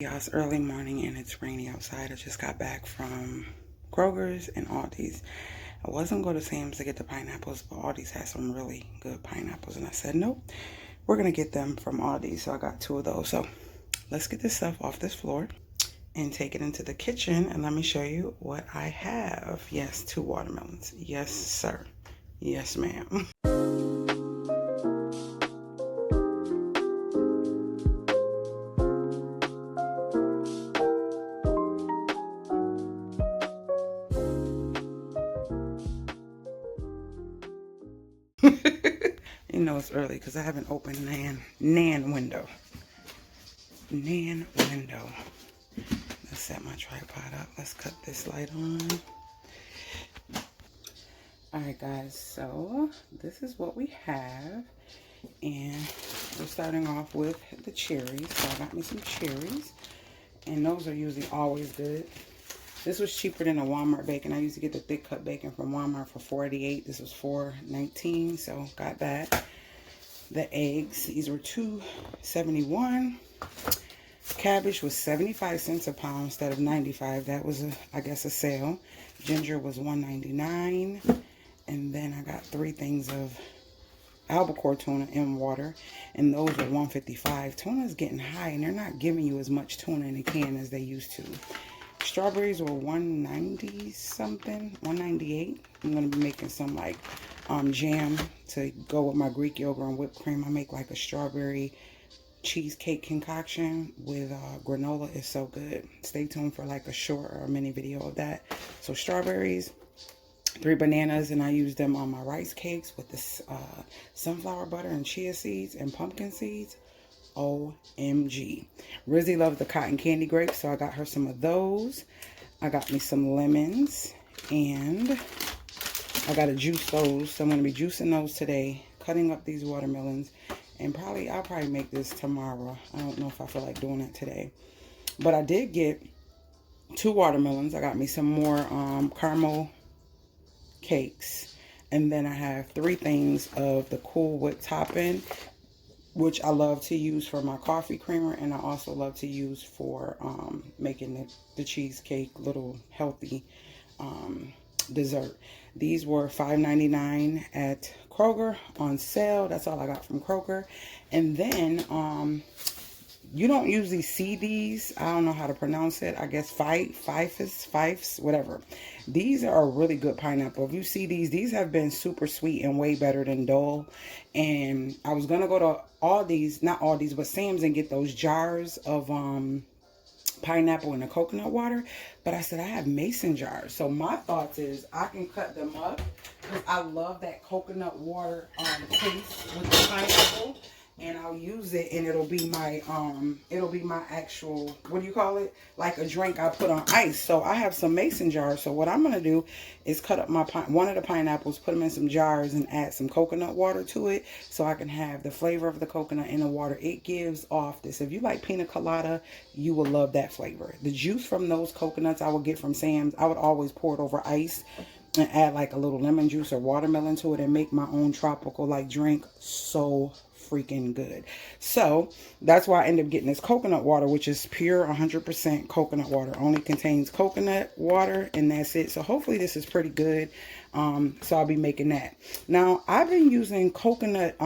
Yeah, it's early morning and it's rainy outside. I just got back from Kroger's and Aldi's. I wasn't going to Sam's to get the pineapples, but Aldi's had some really good pineapples. And I said, nope, we're going to get them from Aldi. So I got 2 of those. So let's get this stuff off this floor and take it into the kitchen. And let me show you what I have. Yes, 2 watermelons. Yes, sir. Yes, ma'am. You know it's early because I haven't opened Nan window. Nan window. Let's set my tripod up. Let's cut this light on. Alright guys, so this is what we have. And we're starting off with the cherries. So I got me some cherries. And those are usually always good. This was cheaper than a Walmart bacon. I used to get the thick cut bacon from Walmart for $4.88. This was $4.19, so got that. The eggs, these were $2.71. Cabbage was 75 cents a pound instead of 95. That was, I guess, a sale. Ginger was $1.99. And then I got 3 things of albacore tuna in water, and those are $1.55. Tuna is getting high, and they're not giving you as much tuna in a can as they used to. Strawberries were $1.90 something, $1.98. I'm gonna be making some like jam to go with my Greek yogurt and whipped cream. I make like a strawberry cheesecake concoction with granola. It's so good. Stay tuned for like a short or a mini video of that. So strawberries, 3 bananas, and I use them on my rice cakes with this sunflower butter and chia seeds and pumpkin seeds. OMG. Rizzy loves the cotton candy grapes, so I got her some of those. I got me some lemons, and I gotta juice those. So I'm gonna be juicing those today, cutting up these watermelons, and I'll probably make this tomorrow. I don't know if I feel like doing it today. But I did get 2 watermelons. I got me some more caramel cakes, and then I have 3 things of the Cool Whip topping, which I love to use for my coffee creamer, and I also love to use for making the cheesecake little healthy dessert. These were $5.99 at Kroger on sale. That's all I got from Kroger. And then you don't usually see these. I don't know how to pronounce it. I guess Fifes, whatever. These are a really good pineapple. If you see these have been super sweet and way better than Dole. And I was going to go to Aldi's, not Aldi's, but Sam's, and get those jars of pineapple and the coconut water. But I said I have mason jars. So my thoughts is I can cut them up, because I love that coconut water taste with the pineapple. And I'll use it, and it'll be my actual, what do you call it? Like a drink I put on ice. So I have some mason jars. So what I'm going to do is cut up one of the pineapples, put them in some jars, and add some coconut water to it, so I can have the flavor of the coconut in the water. It gives off this. If you like pina colada, you will love that flavor. The juice from those coconuts I would get from Sam's, I would always pour it over ice and add like a little lemon juice or watermelon to it and make my own tropical like drink. So freaking good. So that's why I ended up getting this coconut water, which is pure 100% coconut water. Only contains coconut water, and that's it. So hopefully this is pretty good. So I'll be making that. Now I've been using coconut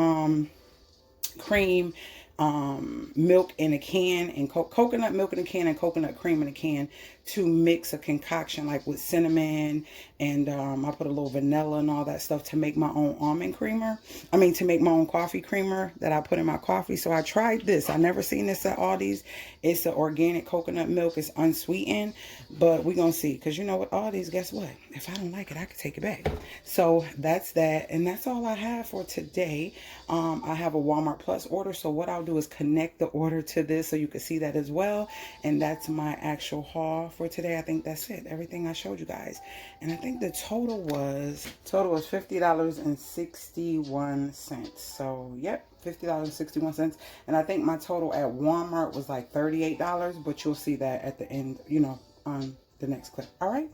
cream, milk in a can, and coconut milk in a can and coconut cream in a can to mix a concoction like with cinnamon, and I put a little vanilla and all that stuff to make my own almond creamer. I mean, to make my own coffee creamer that I put in my coffee. So I tried this. I never seen this at Aldi's. It's an organic coconut milk. It's unsweetened, but we're gonna see, because you know what, Aldi's, guess what, if I don't like it, I can take it back. So that's that, and that's all I have for today. I have a Walmart Plus order, so what I'll do is connect the order to this so you can see that as well. And that's my actual haul for today. I think that's it. Everything I showed you guys. And I think the total was $50.61. So yep, $50.61. And I think my total at Walmart was like $38, but you'll see that at the end, you know, on the next clip. All right,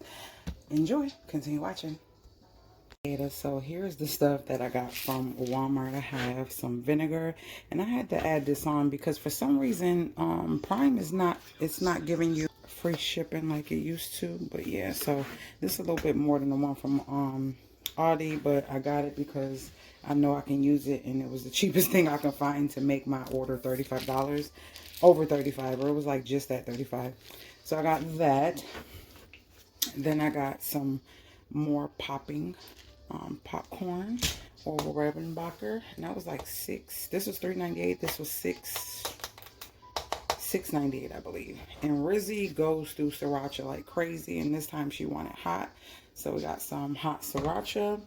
enjoy, continue watching. So here's the stuff that I got from Walmart. I have some vinegar, and I had to add this on because for some reason Prime is not, it's not giving you free shipping like it used to. But yeah, so this is a little bit more than the one from Aldi, but I got it because I know I can use it, and it was the cheapest thing I can find to make my order $35, over 35, or it was like just at 35. So I got that. Then I got some more popping popcorn over Rebenbacher, and that was like this was $3.98, this was $6.98, I believe. And Rizzy goes through sriracha like crazy, and this time she wanted hot, so we got some hot sriracha,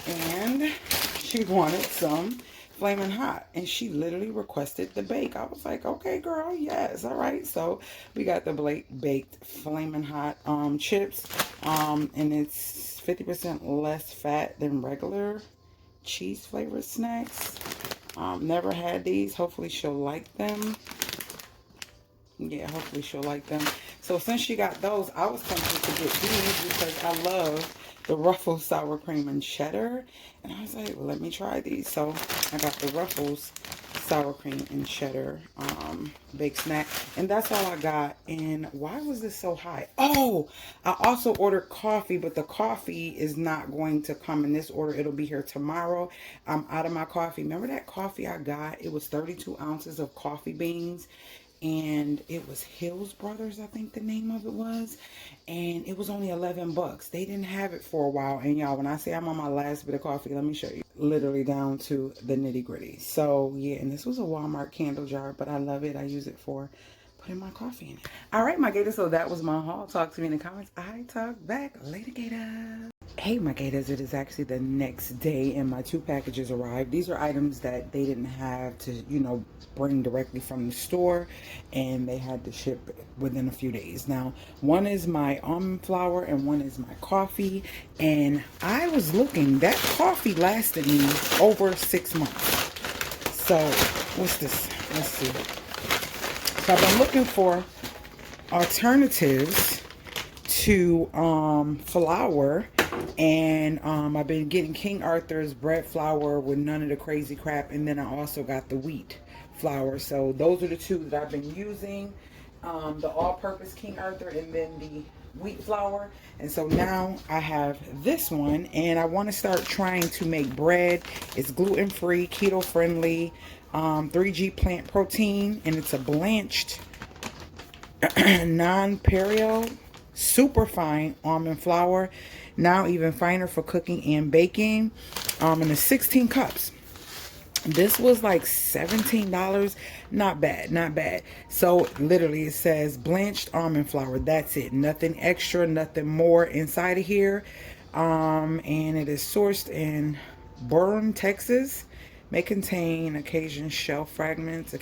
and she wanted some flaming hot, and she literally requested the bake. I was like, okay girl, yes, all right. So we got the baked flaming hot chips, and it's 50% less fat than regular cheese flavored snacks. Never had these. Hopefully she'll like them. Yeah, hopefully she'll like them. So since she got those, I was tempted to get these because I love the Ruffles sour cream and cheddar, and I was like, well, let me try these. So I got the Ruffles sour cream and cheddar baked snack, and that's all I got. And why was this so high? Oh, I also ordered coffee, but the coffee is not going to come in this order. It'll be here tomorrow. I'm out of my coffee. Remember that coffee I got? It was 32 ounces of coffee beans, and it was Hills Brothers, I think the name of it was, and it was only 11 bucks. They didn't have it for a while, and y'all, when I say I'm on my last bit of coffee, let me show you, literally down to the nitty gritty. So yeah, and this was a Walmart candle jar, but I love it. I use it for putting my coffee in it. All right, my gators, so that was my haul. Talk to me in the comments. I talk back later, gators. Hey my gators, it is actually the next day and my 2 packages arrived. These are items that they didn't have to, you know, bring directly from the store, and they had to ship within a few days. Now, one is my almond flour and one is my coffee, and I was looking, that coffee lasted me over 6 months. So what's this? Let's see. So I've been looking for alternatives to flour, and I've been getting King Arthur's bread flour with none of the crazy crap, and then I also got the wheat flour. So those are the 2 that I've been using, the all-purpose King Arthur and then the wheat flour. And so now I have this one, and I want to start trying to make bread. It's gluten-free, keto-friendly, 3G plant protein, and it's a blanched non-pereo super fine almond flour, now even finer for cooking and baking, and it's 16 cups. This was like $17. Not bad, not bad. So literally it says blanched almond flour, that's it, nothing extra, nothing more inside of here. And it is sourced in Burn, Texas. May contain occasional shell fragments. I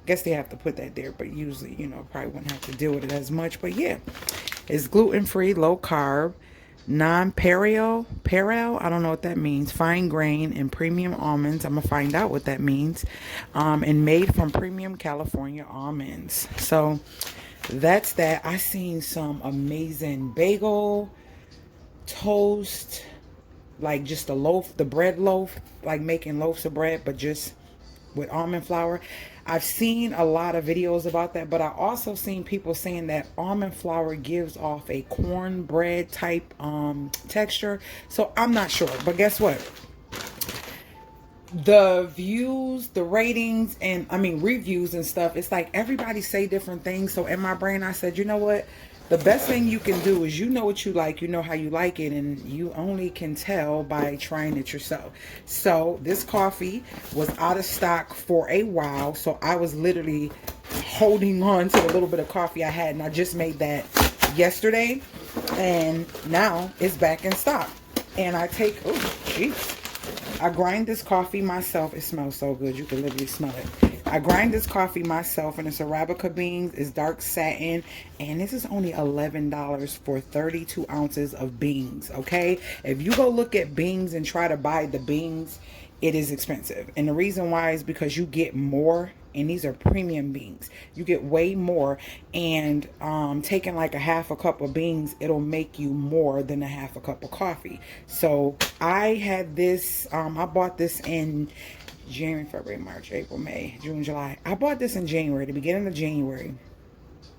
guess they have to put that there, but usually, you know, probably wouldn't have to deal with it as much. But yeah, it's gluten-free, low carb, non-pereo, I don't know what that means, fine grain and premium almonds. I'm gonna find out what that means. And made from premium California almonds. So that's that. I seen some amazing bagel, toast, like just a loaf, the bread loaf, like making loaves of bread, but just with almond flour. I've seen a lot of videos about that, but I also seen people saying that almond flour gives off a cornbread type texture. So I'm not sure, but guess what? The views, the ratings, and I mean reviews and stuff, it's like everybody say different things. So in my brain I said, you know what, the best thing you can do is, you know what you like, you know how you like it, and you only can tell by trying it yourself. So this coffee was out of stock for a while, so I was literally holding on to the little bit of coffee I had, and I just made that yesterday, and now it's back in stock. And I take, oh jeez, I grind this coffee myself. It smells so good, you can literally smell it. I grind this coffee myself, and it's Arabica beans, it's dark satin, and this is only $11 for 32 ounces of beans, okay? If you go look at beans and try to buy the beans it is expensive. And the reason why is because you get more, and these are premium beans. You get way more, and taking like a half a cup of beans, it'll make you more than a half a cup of coffee. So I had this, I bought this in January, February, March, April, May, June, July. I bought this in January, the beginning of January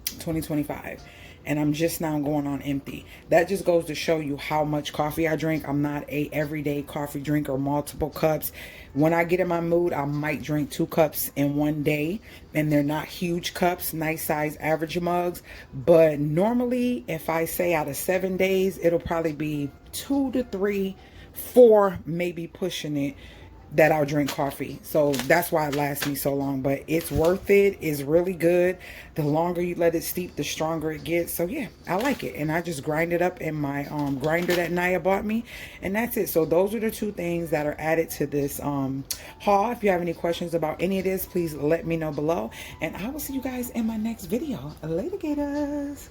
2025, and I'm just now going on empty. That just goes to show you how much coffee I drink. I'm not a everyday coffee drinker, multiple cups. When I get in my mood, I might drink 2 cups in one day, and they're not huge cups, nice size average mugs. But normally, if I say out of 7 days, it'll probably be 2 to 3, 4, maybe pushing it, that I'll drink coffee. So that's why it lasts me so long. But it's worth it. It's really good. The longer you let it steep, the stronger it gets. So yeah, I like it. And I just grind it up in my grinder that Naya bought me. And that's it. So those are the 2 things that are added to this haul. If you have any questions about any of this, please let me know below. And I will see you guys in my next video. Later, gators.